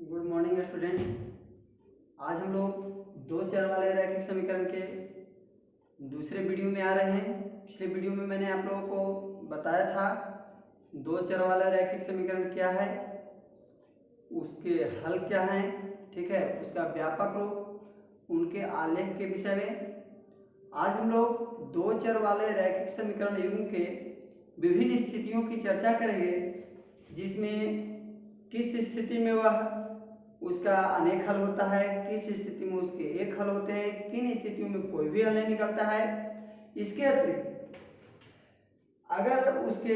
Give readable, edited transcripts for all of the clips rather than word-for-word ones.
Good morning student. आज हम लोग दो चर वाले रैखिक समीकरण के दूसरे वीडियो में आ रहे हैं। पिछले वीडियो में मैंने आप लोगों को बताया था दो चर वाला रैखिक समीकरण क्या है, उसके हल क्या हैं, ठीक है, उसका व्यापक रूप, उनके आलेख के विषय में। आज हम लोग दो चर वाले रैखिक समीकरण युग्म के विभिन्न स्थितियों की चर्चा करेंगे, जिसमें किस स्थिति में वह उसका अनेक हल होता है, किस स्थिति में उसके एक हल होते हैं, किन स्थितियों में कोई भी हल नहीं निकलता है। इसके अतिरिक्त अगर उसके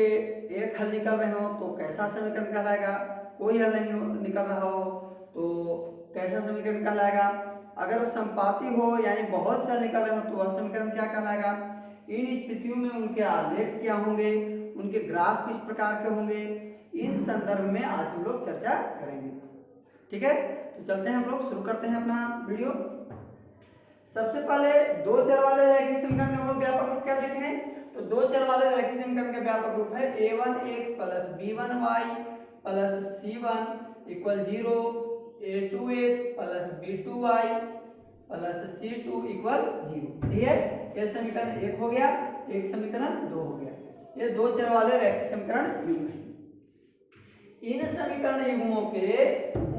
एक हल निकल रहे हो तो कैसा समीकरण कहलाएगा, कोई हल नहीं निकल रहा हो तो कैसा समीकरण कहलाएगा, अगर संपाती हो यानी बहुत से हल निकल रहे हो तो वह समीकरण क्या कहलाएगा। इन स्थितियों में उनके आलेख क्या होंगे, उनके ग्राफ किस प्रकार के होंगे, इन संदर्भ में आज हम लोग चर्चा करेंगे। ठीक है, तो चलते हैं, हम लोग शुरू करते हैं अपना वीडियो। सबसे पहले दो चर वाले रैखिक समीकरण का हम लोग व्यापक रूप क्या देखें, तो दो चर वाले रैखिक समीकरण का व्यापक रूप है a1x + b1y + c1 = 0, a2x + b2y + c2 = 0। ठीक है, ये समीकरण एक हो गया, एक समीकरण दो हो गया। ये दो चर वाले रैखिक समीकरण युग्म है। इन समीकरण युग्मों के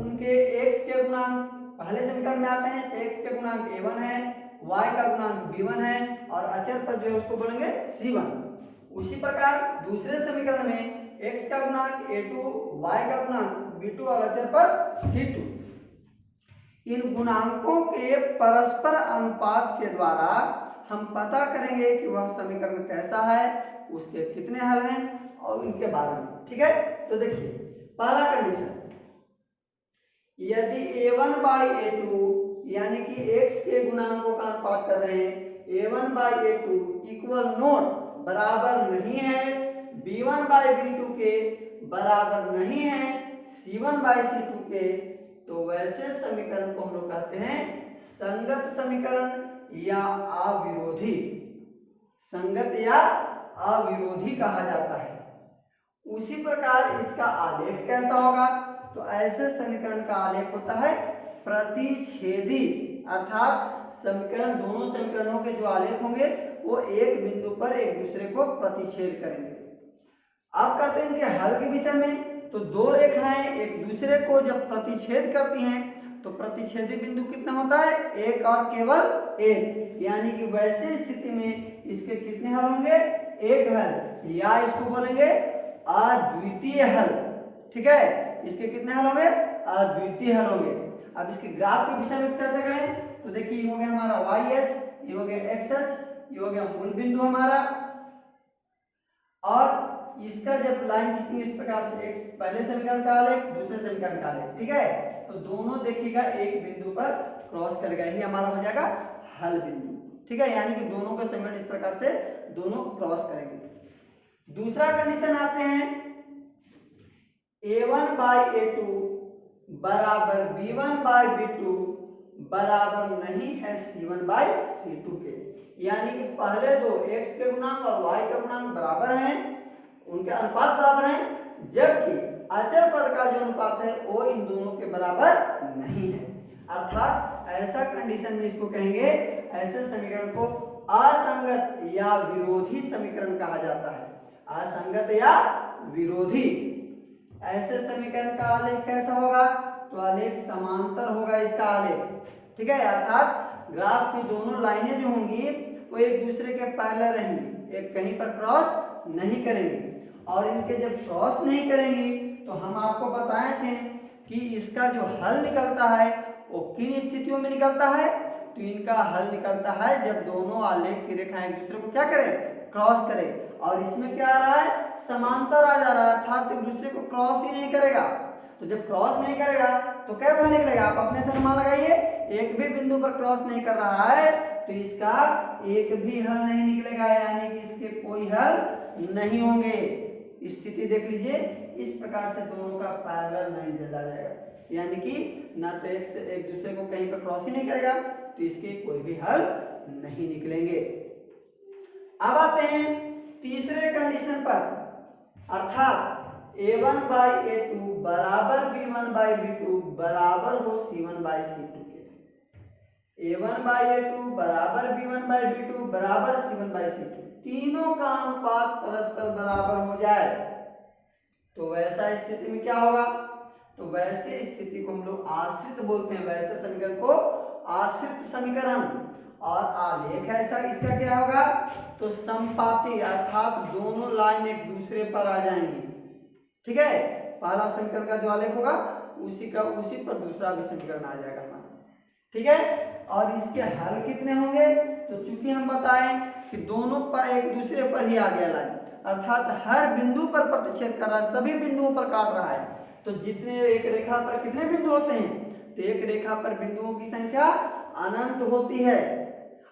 उनके x के गुणांक पहले समीकरण में आते हैं, तो x के गुणांक a1 है, y का गुणांक b1 है और अचर पद जो है उसको बोलेंगे c1। उसी प्रकार दूसरे समीकरण में x का गुणांक a2, y का गुणांक b2 और अचर पद c2। इन गुणांकों के परस्पर अनुपात के द्वारा हम पता करेंगे कि वह समीकरण कैसा है, उसके कितने हल हैं और उनके बारे में। ठीक है, तो देखिए पहला कंडीशन, यदि a1/a2 यानी कि x के गुणांकों का अनुपात कर रहे हैं, a1/a2 = नोट बराबर नहीं है b1/b2 के बराबर नहीं है c1/c2 के, तो वैसे समीकरण को हम लोग कहते हैं संगत समीकरण या अविरोधी। संगत या अविरोधी कहा जाता है। उसी प्रकार इसका आलेख कैसा होगा, तो ऐसे समीकरण का आलेख होता है प्रतिच्छेदी, अर्थात समीकरण दोनों समीकरणों के जो आलेख होंगे वो एक बिंदु पर एक दूसरे को प्रतिच्छेद करेंगे। अब करते हैं इनके हल के विषय में। तो दो रेखाएं एक दूसरे को जब प्रतिच्छेद करती हैं तो प्रतिच्छेदी बिंदु कितना होता है, एक और केवल एक, यानी कि वैसे स्थिति में इसके कितने हल होंगे, एक हल, या इसको बोलेंगे अद्वितीय हल। ठीक है, इसके कितने हल होंगे, अद्वितीय हल होंगे। अब इसके ग्राफ के विषय में चर्चा करें तो देखिए ये हो गया हमारा YH, ये हो गया XH, ये हो गया मूल बिंदु हमारा, और इसका जब लाइन खींचेंगे इस प्रकार से, एक पहले समीकरण का आलेख, दूसरे समीकरण का आलेख। ठीक है, तो दोनों देखिएगा एक बिंदु पर क्रॉस करेगा, यही हमारा हो जाएगा हल बिंदु। ठीक है, यानी कि दोनों का समीकरण इस प्रकार से दोनों क्रॉस करेंगे। दूसरा कंडीशन आते हैं, a1/a2 बराबर b1/b2 बराबर नहीं है c1/c2 के, यानी कि पहले दो x के गुणांक और y का गुणांक बराबर हैं, उनके अनुपात बराबर हैं, जबकि अचर पद का जो अनुपात है वो इन दोनों के बराबर नहीं है। अर्थात ऐसा कंडीशन में इसको कहेंगे, ऐसे समीकरण को असंगत या विरोधी समीकरण कहा जाता है। असंगत या विरोधी। ऐसे समीकरण का आलेख कैसा होगा, तो आलेख समांतर होगा इसका आलेख। ठीक है, अर्थात ग्राफ की दोनों लाइनें जो होंगी वो एक दूसरे के पैरेलल रहेंगी, एक कहीं पर क्रॉस नहीं करेंगी। और इनके जब क्रॉस नहीं करेंगी तो हम आपको बताए थे कि इसका जो हल निकलता है वो किन स्थितियों में निकलता है, तो इनका हल निकलता है जब दोनों आलेख की रेखाएं एक दूसरे को क्या करें, क्रॉस करें। और इसमें क्या आ रहा है, समांतर आ जा रहा है, अर्थात एक दूसरे को क्रॉस ही नहीं करेगा। तो जब क्रॉस नहीं करेगा तो क्या हल निकलेगा, आप अपने से अनुमान लगाइए, एक भी बिंदु पर क्रॉस नहीं कर रहा है तो इसका एक भी हल नहीं निकलेगा, यानी कि इसके कोई हल नहीं होंगे। स्थिति देख लीजिए, इस प्रकार से दोनों का पैरेलल लाइन चला जाएगा, यानी कि ना तो एक दूसरे को कहीं पर क्रॉस ही नहीं करेगा तो इसके कोई भी हल नहीं निकलेंगे। अब आते हैं तीसरे कंडीशन पर, अर्थात a1/a2 बराबर b1/b2 बराबर हो c1/c2 के। a1/a2 बराबर b1/b2 बराबर c1/c2, तीनों का अनुपात परस्पर बराबर हो जाए तो वैसा स्थिति में क्या होगा, तो वैसे स्थिति को हम लोग आश्रित बोलते हैं। वैसे समीकरण को आश्रित समीकरण। और आलेख ऐसा इसका क्या होगा, तो संपाती, अर्थात दोनों लाइन एक दूसरे पर आ जाएंगी। ठीक है, पहला समीकरण का जो आलेख होगा उसी पर दूसरा भी समीकरण आ जाएगा हमारा। ठीक है, और इसके हल कितने होंगे, तो चूंकि हम बताएं कि दोनों पर एक दूसरे पर ही आ गया लाइन, अर्थात हर बिंदु पर प्रतिच्छेद कर रहा है, सभी बिंदुओं पर काट रहा है। तो जितने एक रेखा पर कितने बिंदु होते हैं, तो एक रेखा पर बिंदुओं की संख्या अनंत होती है।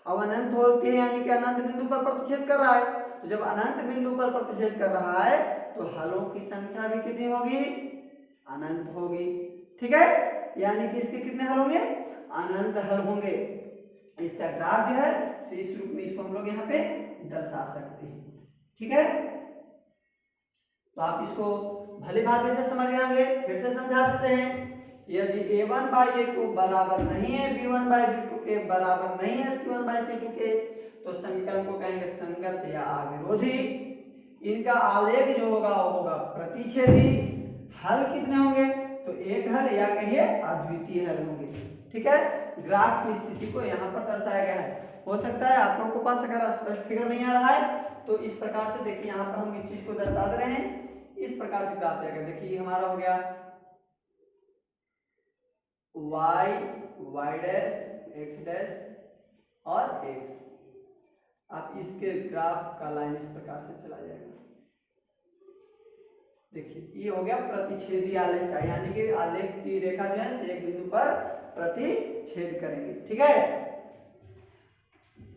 अब अनंत होती है यानी कि अनंत बिंदु पर प्रतिच्छेद कर रहा है, तो जब अनंत बिंदु पर प्रतिच्छेद कर रहा है तो हलों की संख्या भी कितनी होगी, अनंत होगी। ठीक है, यानी कि इसके कितने हल होंगे, अनंत हल होंगे। इसका ग्राफ जो है इस रूप में इसको हम लोग यहाँ पे दर्शा सकते हैं। ठीक है, तो आप इसको भली भांति से समझ जाएंगे। फिर से समझा देते हैं, यदि a1/a2 बराबर नहीं है b1/b2 के, बराबर नहीं है c1/c2 के, तो समीकरण को कहेंगे संगत या अविरोधी। इनका आलेख जो होगा वो होगा प्रतिच्छेदी। हल कितने होंगे, तो एक हल या कहिए अद्वितीय हल होंगे। ठीक है, ग्राफ की स्थिति को यहाँ पर दर्शाया गया है। हो सकता है आप लोगों के पास अगर स्पष्ट फिगर नहीं आ रहा है तो इस प्रकार से देखिए, यहाँ पर हम इस चीज को दर्शा दे रहे हैं। इस प्रकार से ग्राफ जाएगा। देखिए हमारा हो गया y डैश x डैश और x। आप इसके ग्राफ का लाइन इस प्रकार से चला जाएगा। देखिए ये हो गया प्रतिच्छेदी आलेख का, यानी कि आलेख की रेखा जो है एक बिंदु पर प्रतिच्छेद करेंगे। ठीक है,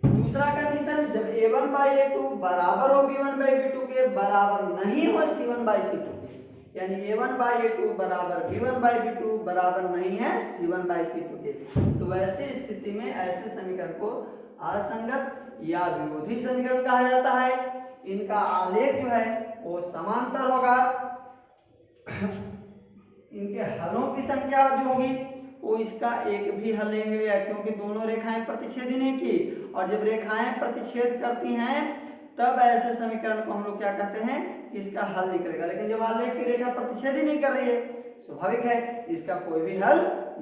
दूसरा कंडीशन, जब a1/a2 बराबर हो b1/b2 के, बराबर नहीं हो c1/c2 के, यानी a1/a2 बराबर b1/b2 बराबर नहीं है c1/c2 के, तो वैसे स्थिति में ऐसे समीकरण को असंगत या विरोधी समीकरण कहा जाता है। इनका आलेख जो है वो समांतर होगा। इनके हलों की संख्या जो होगी वो इसका एक भी हल नहीं मिलेगा, क्योंकि दोनों रेखाएं प्रतिच्छेद ही नहीं की। और जब रेखाएं प्रतिच्छेद करती हैं तब ऐसे समीकरण को हम लोग क्या कहते हैं, इसका हल निकलेगा। लेकिन जब आलेख की रेखा प्रतिच्छेद ही नहीं कर रही है, स्वाभाविक है इसका कोई भी हल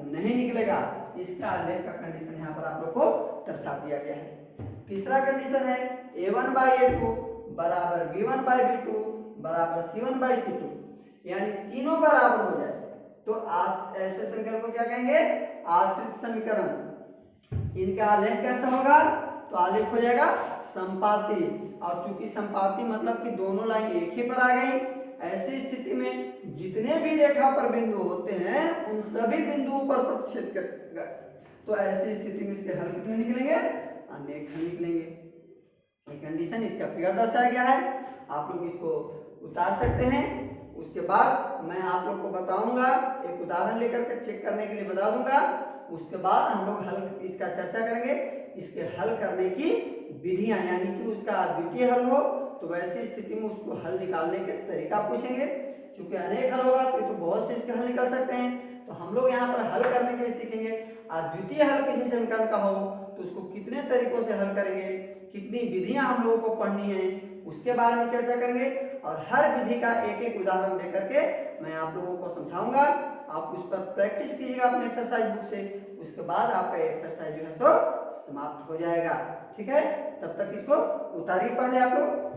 नहीं निकलेगा। इसका आलेख का कंडीशन यहाँ पर आप लोग को दर्शा दिया गया है। तीसरा कंडीशन है a1/a2 बराबर b1/b2 बराबर c1/c2, यानी तीनों बराबर हो जाए तो ऐसे समीकरण को क्या कहेंगे, आश्रित समीकरण। इनका आलेख कैसा होगा, तो आलेख हो जाएगा संपाती। और चूंकि संपाती मतलब कि दोनों लाइन एक ही पर आ गई, ऐसी स्थिति में जितने भी रेखा पर बिंदु होते हैं उन सभी बिंदुओं पर प्रतिच्छेद करेगा। तो ऐसी स्थिति में इसके हल कितने निकलेंगे, अनेक हल निकलेंगे। ये कंडीशन, इसका फिगर दर्शाया गया है। आप लोग इसको उतार सकते हैं। उसके बाद मैं आप लोग को बताऊंगा, एक उदाहरण लेकर के चेक करने के लिए बता दूंगा। उसके बाद हम लोग हल इसका चर्चा करेंगे, इसके हल करने की विधियां, यानी कि उसका अद्वितीय हल हो तो वैसी स्थिति में उसको हल निकालने के तरीका पूछेंगे। चूंकि अनेक हल होगा तो बहुत से इसके हल निकल सकते हैं, तो हम लोग यहाँ पर हल करने के लिए सीखेंगे। अद्वितीय हल किसी समीकरण का हो तो उसको कितने तरीकों से हल करेंगे, कितनी विधियां हम लोगों को पढ़नी है, उसके बारे में चर्चा करेंगे। और हर विधि का एक एक उदाहरण देकर के मैं आप लोगों को समझाऊंगा। आप उस पर प्रैक्टिस कीजिएगा अपने एक्सरसाइज बुक से। उसके बाद आपका एक्सरसाइज जो है सो समाप्त हो जाएगा। ठीक है, तब तक इसको उतारिए पहले आप लोग।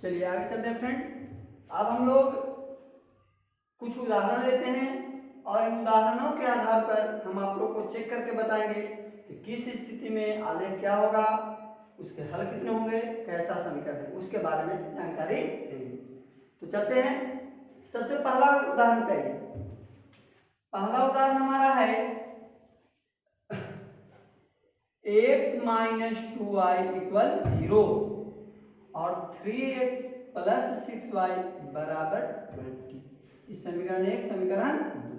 चलिए आगे चलते हैं फ्रेंड। अब हम लोग कुछ उदाहरण लेते हैं और इन उदाहरणों के आधार पर हम आप लोग को चेक करके बताएंगे कि किस स्थिति में आलेख क्या होगा, उसके हल कितने होंगे, कैसा समीकरण है, उसके बारे में जानकारी देंगे। तो चलते हैं, सबसे पहला उदाहरण करिए। पहला उदाहरण हमारा है x - 2y = 0 और 3x + 6y = 20। इस समीकरण 1, समीकरण 2।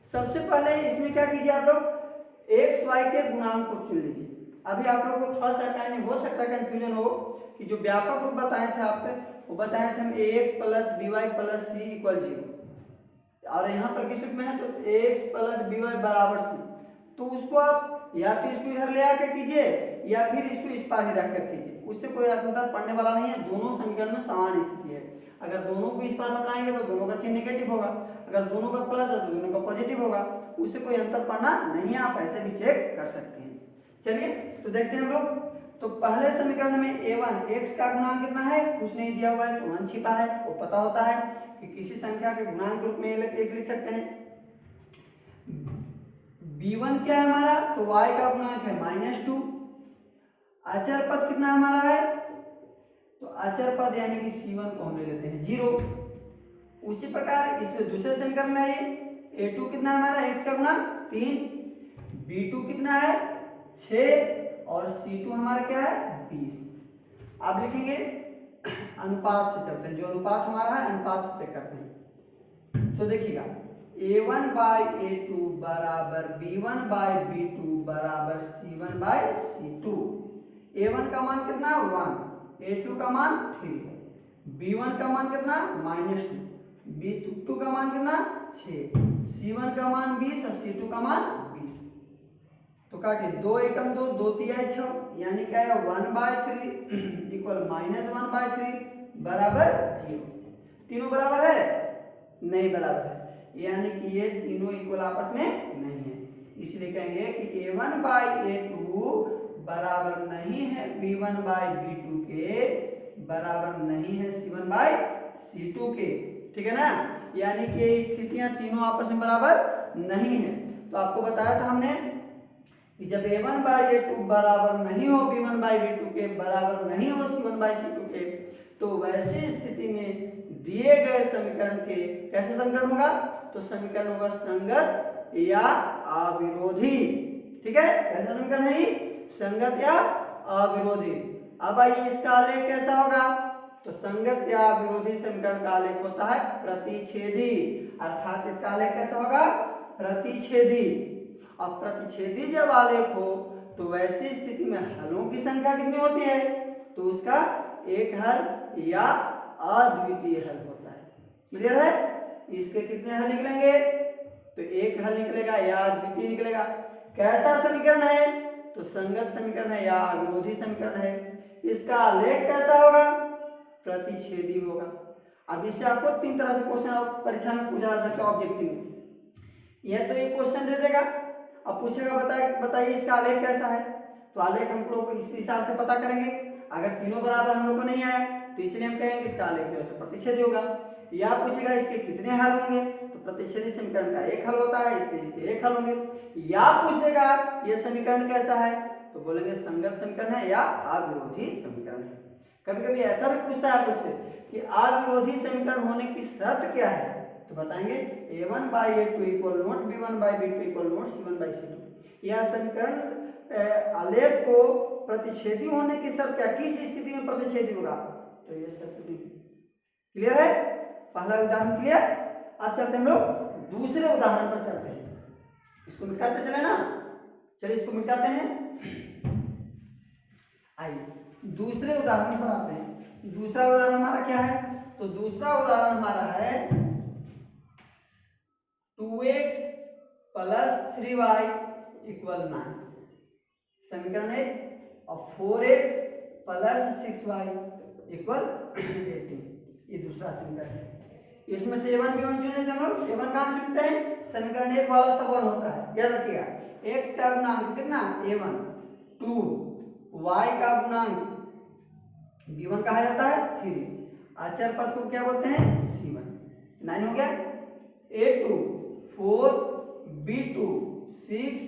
सबसे पहले इसमें क्या कीजिए, आप लोग x y के गुणांक को चुन लीजिए। अभी आप लोगों को थोड़ा सा कहीं हो सकता है कंफ्यूजन हो कि जो व्यापक रूप बताए थे आपने, वो बताए थे हम ax plus by plus C equal 0, और यहाँ पर किस रूप में है तो ax प्लस by बराबर सी। तो उसको आप या तो इसको इधर ले आकर कीजिए या फिर इसको इस पार ही रख कर कीजिए, उससे कोई अंतर पड़ने वाला नहीं है। दोनों समीकरण में समान स्थिति है। अगर दोनों को इस पार हम लाएंगे तो दोनों का चिन्ह नेगेटिव होगा, अगर दोनों का प्लस है तो दोनों का पॉजिटिव होगा, उससे कोई अंतर पड़ना नहीं है। आप ऐसे भी चेक कर सकते हैं। चलिए तो देखते हैं हम लोग। तो पहले समीकरण में a1 x का गुणांक कितना है, कुछ नहीं दिया हुआ है तो 1 छिपा है। वो पता होता है कि किसी संख्या के गुणांक रूप में एक लिख सकते हैं। b1 क्या है हमारा, तो y का गुणांक है -2। अचर पद कितना हमारा है, तो अचर पद यानी कि c1 को हम ले लेते हैं 0। उसी प्रकार इस दूसरे समीकरण में आइए, a2 कितना है हमारा, x का गुणांक 3, b2 कितना है 6 और c2 हमारा क्या है 20। आप लिखेंगे अनुपात से चलते हैं, जो अनुपात हमारा है अनुपात से करते हैं। तो देखिएगा a1 बाई a2 बराबर b1 बाई b2 बराबर c1 बाई c2। a1 का मान कितना 1, a2 का मान 3, b1 का मान कितना -2, b2 का मान कितना 6, c1 का मान 20 और c2 का मान 20। तो काटिए 2 एकम 2, 2 तिहाई 6, यानी क्या है 1/3 इक्वल -1/3 बराबर 0। तीनों बराबर है, नहीं बराबर है, यानी कि ये तीनों इक्वल आपस में नहीं है। इसलिए कहेंगे कि a1 बाई a2 बराबर नहीं है b1 बाई b2 के, बराबर नहीं है c1 बाई c2 के। ठीक है ना, यानी कि स्थितियां तीनों आपस में बराबर नहीं है। तो आपको बताया था हमने कि जब a1 बाई a2 बराबर नहीं हो b1 बाई b2 के, बराबर नहीं हो c1 बाई c2 के, तो वैसी स्थिति में दिए गए समीकरण के कैसे समीकरण होगा, तो समीकरण होगा संगत या अविरोधी। ठीक है, कैसा समीकरण है ये, संगत या अविरोधी। अब आइए इसका आलेख कैसा होगा, तो संगत या विरोधी समीकरण का आलेख होता है प्रतिच्छेदी, अर्थात इसका आलेख कैसा होगा प्रतिच्छेदी। अब प्रतिच्छेदी जब आलेख हो तो वैसी स्थिति में हलों की संख्या कितनी होती है, तो उसका एक हल या अद्वितीय हल होता है। क्लियर है, इसके कितने हल निकलेंगे, तो एक हल निकलेगा या अद्वितीय निकलेगा। कैसा समीकरण है, तो संगत समीकरण है या विरोधी समीकरण है। इसका आलेख कैसा होगा, प्रतिच्छेदी होगा। अब इससे आपको 3 तरह से क्वेश्चन परीक्षा में पूछा जा सकता है ऑब्जेक्टिव। यह तो एक क्वेश्चन दे देगा, अब पूछेगा बताइए इसका आलेख कैसा है, तो आलेख हम लोग इस हिसाब से पता करेंगे। अगर तीनों बराबर हम लोग को नहीं आया तो इसलिए हम कहेंगे इसका आलेख जो है प्रतिच्छेदी होगा। या पूछेगा इसके कितने हल होंगे, तो प्रतिच्छेदी समीकरण का एक हल होता है, इसके एक हल होंगे। या पूछ देगा ये समीकरण कैसा है, तो बोलेंगे संगत समीकरण है या अविरोधी समीकरण है। कभी कभी ऐसा भी पूछता है आप लोग से कि अविरोधी समीकरण होने की शर्त क्या है, तो बताएंगे a1 by a2 equal note b1 by b2 equal note c1 by c2। यह समीकरण आलेख को प्रतिच्छेदी होने की शर्त क्या, किस स्थिति में प्रतिच्छेदी होगा, तो ये शर्त दी। क्लियर है, पहला उदाहरण क्लियर। अब चलते हम लोग दूसरे उदाहरण पर चलते हैं, इसको मिटाते चले ना, चलिए इसको मिटाते हैं। आइए दूसरे उदाहरण पर आते हैं। दूसरा उदाहरण हमारा क्या है, तो दूसरा उदाहरण हमारा है 2x प्लस 3y इक्वल 9 समीकरण है, और 4x प्लस 6y इक्वल 18 ये दूसरा समीकरण है। इसमें से a1 b1 चुन लेते हैं हम लोग। a1 कहाँ से चुनते हैं, समीकरण 1 वाला सब 1 होता है, याद रखिएगा। x का गुणांक कितना a1 2, y का गुणांक b1 कहा जाता है 3, अचर पद को क्या बोलते हैं c1। 9 हो गया, a2 4, b2 6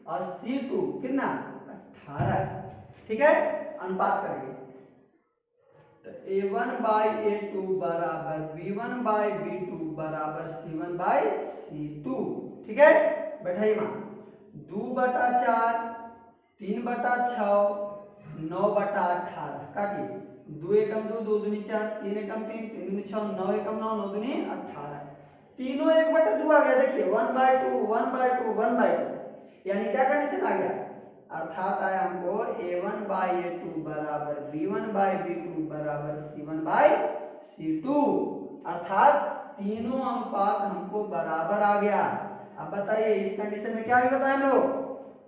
और c2 कितना 18। ठीक है, अनुपात करेंगे तो a1 बाई a2 बराबर b1 बाई b2 बराबर c1 बाई c2। ठीक है, बैठाइए वहां 2/4 3/6 9/18 काटिए। 2 एकम 2, 2 दूनी 4, 3 एकम 3, 3 दूनी 6, 9 एकम 9, 9 दूनी 18। तीनों 1/2 आ गया। देखिए 1/2 1/2 1/2, यानी क्या कंडीशन आ गया, अर्थात आया हमको A1 बाई A2 बराबर B1 बाई B2 बराबर C1 बाई C2, अर्थात तीनों अनुपात हमको बराबर आ गया। अब बताइए इस कंडीशन में क्या भी बताए हम लोग,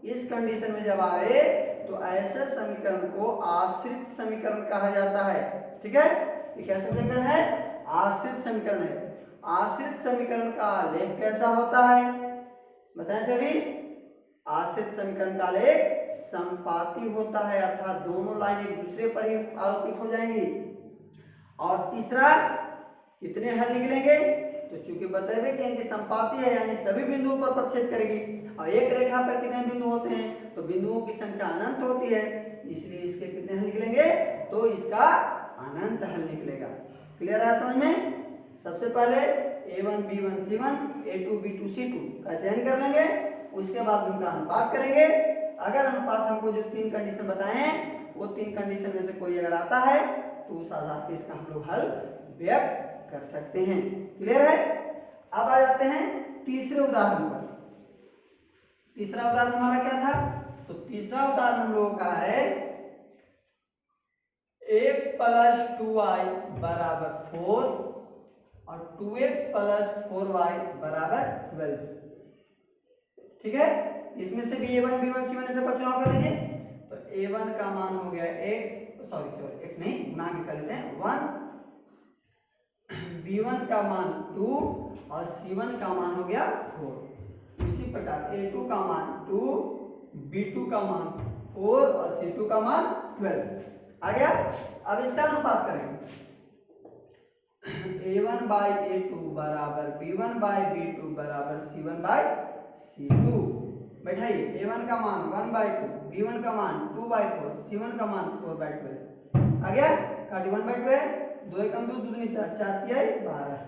इस कंडीशन में जब आए तो ऐसे समीकरण को आश्रित समीकरण कहा जाता है। ठीक है, ये कैसा समीकरण है, आश्रित समीकरण है। आश्रित समीकरण का आलेख कैसा होता है बताएं थे अभी, आश्रित समीकरण का आलेख संपाती होता है, अर्थात दोनों लाइन एक दूसरे पर ही आरोपित हो जाएंगी। और तीसरा कितने हल निकलेंगे, तो चूंकि बताए कि संपाती है यानी सभी बिंदुओं पर प्रतिच्छेद करेगी, और एक रेखा पर कितने बिंदु होते हैं, तो बिंदुओं की संख्या अनंत होती है, इसलिए इसके कितने हल निकलेंगे, तो इसका अनंत हल निकलेगा। क्लियर है समझ में। सबसे पहले A1 B1 C1 A2 B2 C2 का चयन कर लेंगे, उसके बाद उनका अनुपात करेंगे। अगर अनुपात हमको जो तीन कंडीशन बताए हैं वो तीन कंडीशन में से कोई अगर आता है तो उस आधार पर इसका हम लोग हल व्यक्त कर सकते हैं। क्लियर है। अब आ जाते हैं तीसरे उदाहरण पर। तीसरा उदाहरण हमारा क्या था, तो तीसरा उदाहरण हम लोगों का है x प्लस 2y बराबर 4 और 2x प्लस 4y बराबर 12। ठीक है, इसमें से भी A1 B1 C1 से चुनाव कर लीजिए। तो A1 का मान हो गया x, सॉरी x नहीं गुणा किसका लेते हैं 1, B1 का मान 2 और C1 का मान हो गया 4। उसी प्रकार A2 का मान 2, B2 का मान 4 और C2 का मान 12 आ गया। अब इसका अनुपात करेंगे, A1 बाई A2 बराबर B1 बाई B2 बराबर C1 बाई C2। बैठाइए A1 का मान 1 बाई 2, B1 का मान 2 बाई 4, C1 का मान 4 बाई 12 आ गया। काटी 1 बाई 2 है, 2 एकम 2 दूनी 4, 4 तिहाई 12।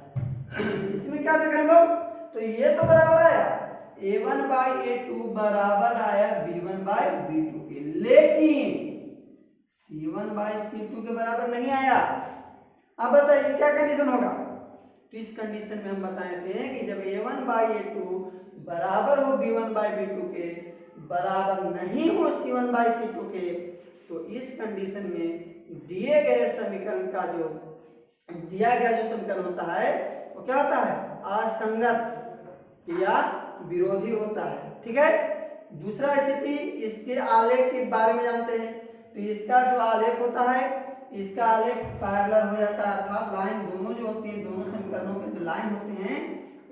इसमें क्या देख रहे हैं लोग, तो ये तो बराबर आया A1 बाई A2 बराबर आया B1 बाई B2 के, लेकिन C1 बाई C2 के बराबर नहीं आया। अब बताइए क्या कंडीशन होगा, तो इस कंडीशन में हम बताए थे कि जब A1 बाई A2 बराबर हो B1 बाई B2 के, बराबर नहीं हो C1 बाई C2 के, तो इस कंडीशन में दिए गए समीकरण का जो दिया गया जो समीकरण होता है वो क्या होता है, असंगत या विरोधी होता है। ठीक है। दूसरा स्थिति, इसके आलेख के बारे में जानते हैं, तो इसका जो आलेख होता है, इसका आलेख पैरेलल हो जाता है, अर्थात लाइन दोनों जो होती हैं, दोनों समीकरणों के जो लाइन होते हैं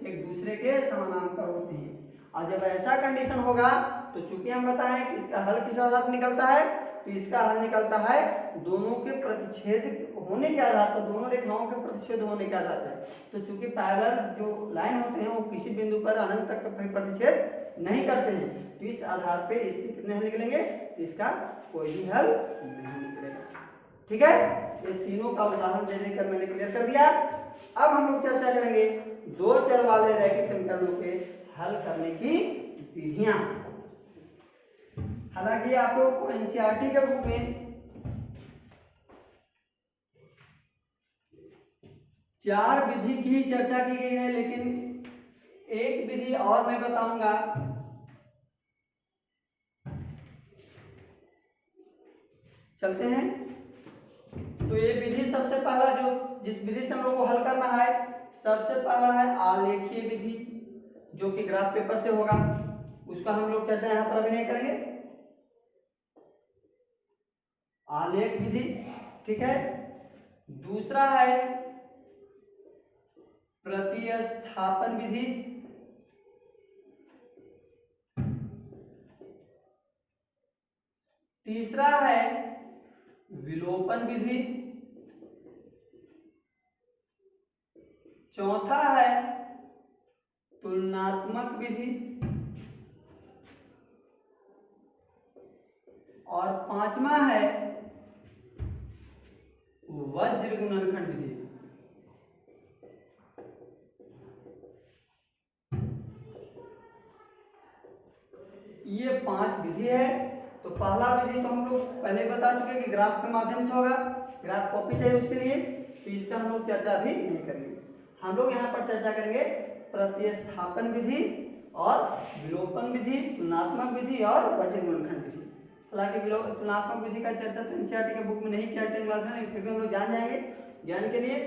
एक दूसरे के समानांतर होते हैं। और जब ऐसा कंडीशन होगा तो चूंकि हम बताएं कि इसका हल किस आधार पर निकलता है, तो इसका हल निकलता है दोनों के प्रतिच्छेद होने के आधार पर, दोनों रेखाओं के प्रतिच्छेद होने के आधार पर। तो चूंकि पैरेलल जो लाइन होते हैं वो किसी बिंदु पर अनंत तक प्रतिच्छेद नहीं करते हैं, तो इस आधार पे इसके कितने हल निकलेंगे, तो इसका कोई भी हल नहीं निकलेगा। ठीक है, ये तीनों का उदाहरण दे देकर मैंने क्लियर कर दिया। अब हम लोग चर्चा करेंगे दो चर वाले रैखिक समीकरणों के हल करने की विधियां। हालांकि आप लोग को एनसीईआरटी के बुक में 4 विधि की ही चर्चा की गई है, लेकिन एक विधि और मैं बताऊंगा। चलते हैं, तो ये विधि सबसे पहला जो जिस विधि से हम लोग को हल करना है, सबसे पहला है आलेखीय विधि, जो कि ग्राफ पेपर से होगा, उसका हम लोग चर्चा यहां पर अभी नहीं करेंगे। आलेख विधि, ठीक है। दूसरा है प्रतिस्थापन विधि, तीसरा है विलोपन विधि, चौथा है तुलनात्मक विधि, और पांचवा है वज्र गुणनखंड विधि। ये 5 विधि है। तो पहला विधि तो हम लोग पहले बता चुके कि ग्राफ के माध्यम से होगा, ग्राफ कॉपी चाहिए उसके लिए, तो इसका हम लोग चर्चा भी नहीं करेंगे। हम लोग यहाँ पर चर्चा करेंगे प्रतिस्थापन विधि और विलोपन विधि, तुलनात्मक विधि और वज्र गुणनखंड विधि। हालांकि तुलनात्मक विधि का चर्चा तो एनसीईआरटी के बुक में नहीं किया 10 क्लास में, लेकिन फिर भी हम लोग जान जाएंगे ज्ञान के लिए।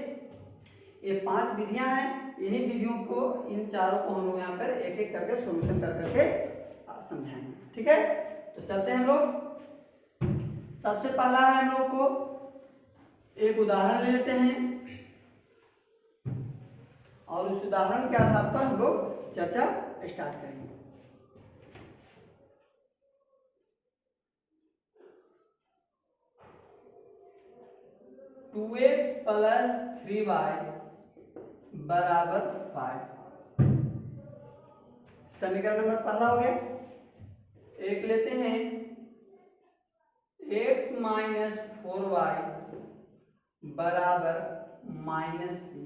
ये 5 विधियां हैं, इन्हीं विधियों को, इन चारों को हम लोग यहाँ पर एक एक करके सोल्यूशन कर करके समझाएंगे। ठीक है, तो चलते हैं हम लोग। सबसे पहला है हम लोग को एक उदाहरण ले लेते हैं और उस उदाहरण के आधार पर हम लोग चर्चा स्टार्ट करेंगे। 2x प्लस 3y बराबर 5। समीकरण नंबर पहला हो गया। एक लेते हैं x माइनस 4y बराबर -3,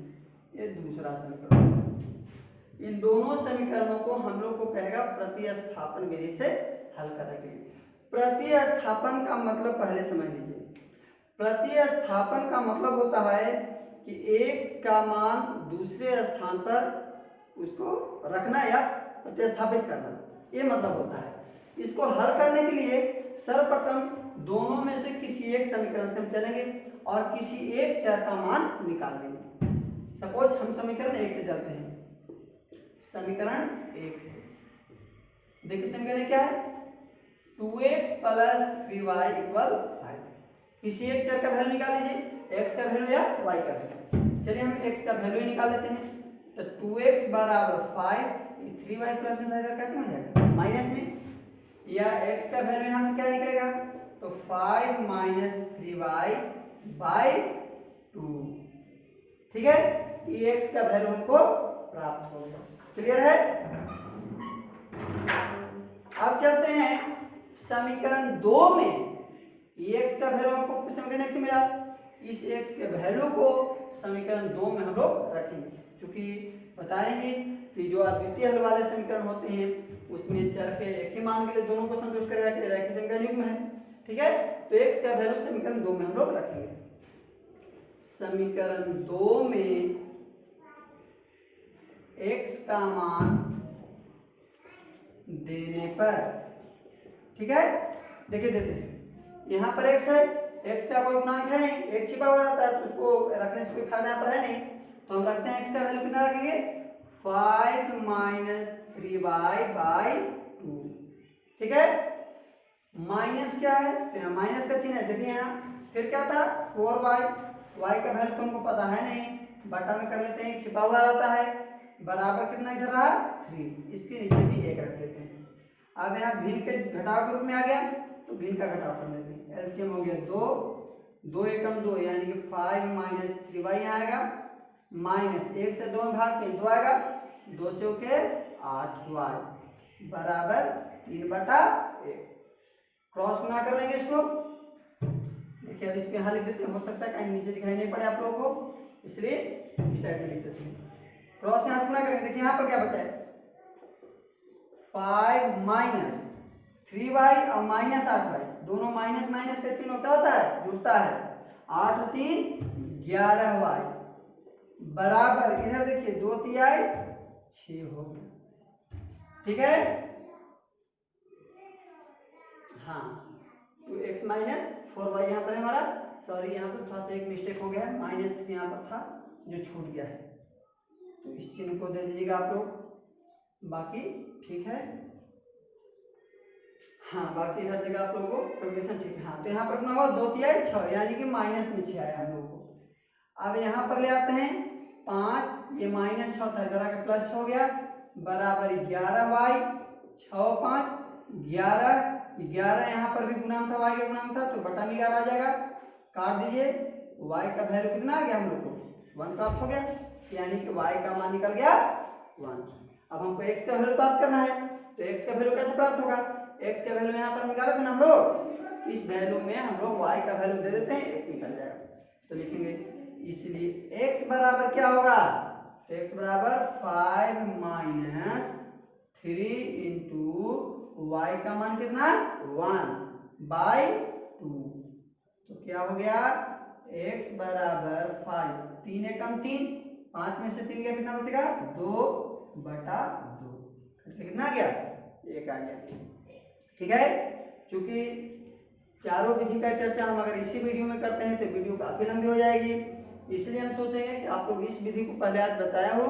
ये दूसरा समीकरण। इन दोनों समीकरणों को हम लोग को कहेगा प्रतिस्थापन विधि से हल करने के लिए। प्रतिस्थापन का मतलब पहले समझ लीजिए। प्रतिस्थापन का मतलब होता है कि एक का मान दूसरे स्थान पर उसको रखना या प्रतिस्थापित करना, ये मतलब होता है। इसको हल करने के लिए सर्वप्रथम दोनों में से किसी एक समीकरण से हम चलेंगे और किसी एक चर का मान निकाल लेंगे। सपोज हम समीकरण 1 से चलते हैं। समीकरण 1 से देखिए समीकरण क्या है, 2x प्लस 3y इक्वल 5। किसी एक चर का वैल्यू निकाल लीजिए, x का वैल्यू या y का वैल्यू। चलिए हम x का वैल्यू निकाल लेते हैं। तो 2x बराबर 5, 3y प्लस में इधर क्या हो जाएगा माइनस में, या x का वैल्यू यहाँ से क्या निकलेगा, तो 5 माइनस 3y बाई 2। ठीक है, ये x का वैल्यू हमको प्राप्त होगा। क्लियर है। अब चलते हैं समीकरण 2 में। x का वैल्यू हमको समीकरण 1 से मिला, इस x के वैल्यू को समीकरण 2 में हम लोग रखेंगे, क्योंकि बताएंगे कि जो अद्वितीय हल वाले समीकरण होते हैं उसमें चर के एक ही मान के लिए दोनों को संतुष्ट करेगा कि रैखिक समीकरण युग्म है। ठीक है, तो x का वैल्यू समीकरण 2 में हम लोग रखेंगे। समीकरण 2 में x का मान देने पर, ठीक है, देखिए देते हैं यहाँ पर x है, x का कोई गुणांक है नहीं, x छिपा हुआ रहता है तो उसको रखने से कोई फायदा यहाँ पर है नहीं, तो हम रखते हैं x का वैल्यू कितना रखेंगे, 5 माइनस 3y बाई 2। ठीक है, माइनस क्या है, तो यहाँ माइनस का चिन्ह है दे दिए यहाँ। फिर क्या था 4y, y का वैल्यू तुमको पता है नहीं, बटा में कर लेते हैं, छिपा हुआ रहता है, बराबर कितना इधर रहा 3, इसके नीचे भी 1 रख देते हैं। अब यहाँ भिन्न के घटाव के रूप में आ गया तो भिन्न का घटाव कर लेते हैं। एलसीएम हो गया 2, 2 एकम 2 यानी कि 5 माइनस 3y यहाँ आएगा, माइनस 1 से 2 में भाग 3 2 आएगा, 2 चौके 8y बराबर 3/1। क्रॉस गुना कर लेंगे इसको। देखिए अब इसमें यहाँ लिख देते हैं, हो सकता है कहीं नीचे दिखाई नहीं पड़े आप लोगों को, इसलिए इस साइड में लिख देते हैं। क्रॉस यहाँ से गुना करेंगे, देखिए यहाँ पर क्या बचा है 5 माइनस 3y और माइनस 8y, दोनों माइनस माइनस का चिन्ह क्या होता है, जुड़ता है, 8 और 3 11y बराबर, इधर देखिए 2 तिहाई 6 हो गया। ठीक है, हाँ, तो x माइनस 4y यहाँ पर है हमारा, सॉरी यहाँ पर थोड़ा सा एक मिस्टेक हो गया है, -3 यहाँ पर था जो छूट गया है, तो इस चिन्ह को दे दीजिएगा आप लोग, बाकी ठीक है। हाँ, बाकी हर जगह आप लोगों को कैलकुलेशन ठीक है। हाँ, तो यहाँ पर कितना हुआ 2 तिहाई 6 यानी कि माइनस में 6 आया हम लोग को। अब यहाँ पर ले आते हैं 5, ये -6 था इधर आके +6 हो गया, बराबर 11y, 6 5 11, 11 यहाँ पर भी गुणांक था, y का गुणांक था, तो बटा में 11 आ जाएगा, काट दीजिए, y का वैल्यू कितना आ गया हम लोग को 1 प्राप्त हो गया, यानी कि y का मान निकल गया 1। अब हमको x का वैल्यू प्राप्त करना है, तो x का वैल्यू कैसे प्राप्त होगा, x का वैल्यू यहाँ पर निकाला था ना हम लोग, इस वैल्यू में हम लोग y का वैल्यू दे देते हैं, x निकल जाएगा, तो लिखेंगे, इसलिए x बराबर क्या होगा, तो x बराबर 5 माइनस 3 इंटू y का मान कितना 1 बाई 2, तो क्या हो गया x बराबर 5, 3 एकम 3, 5 में से 3 गया कितना बचेगा 2/2, कितना आ गया 1 आ गया। ठीक है, चूंकि चारों विधि का चर्चा हम अगर इसी वीडियो में करते हैं तो वीडियो काफी लंबी हो जाएगी, इसलिए हम सोचेंगे कि आप लोग इस विधि को पहले आज बताया हो,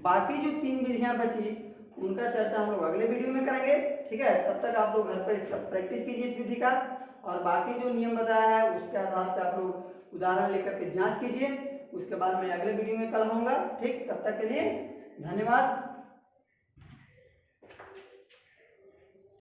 बाकी जो 3 विधियां बची उनका चर्चा हम लोग अगले वीडियो में करेंगे। ठीक है, तब तक आप लोग घर पर इसका प्रैक्टिस कीजिए इस विधि का, और बाकी जो नियम बताया है उसके आधार पर आप लोग उदाहरण लेकर के जांच कीजिए। उसके बाद मैं अगले वीडियो में कल आऊंगा। ठीक, तब तक के लिए धन्यवाद।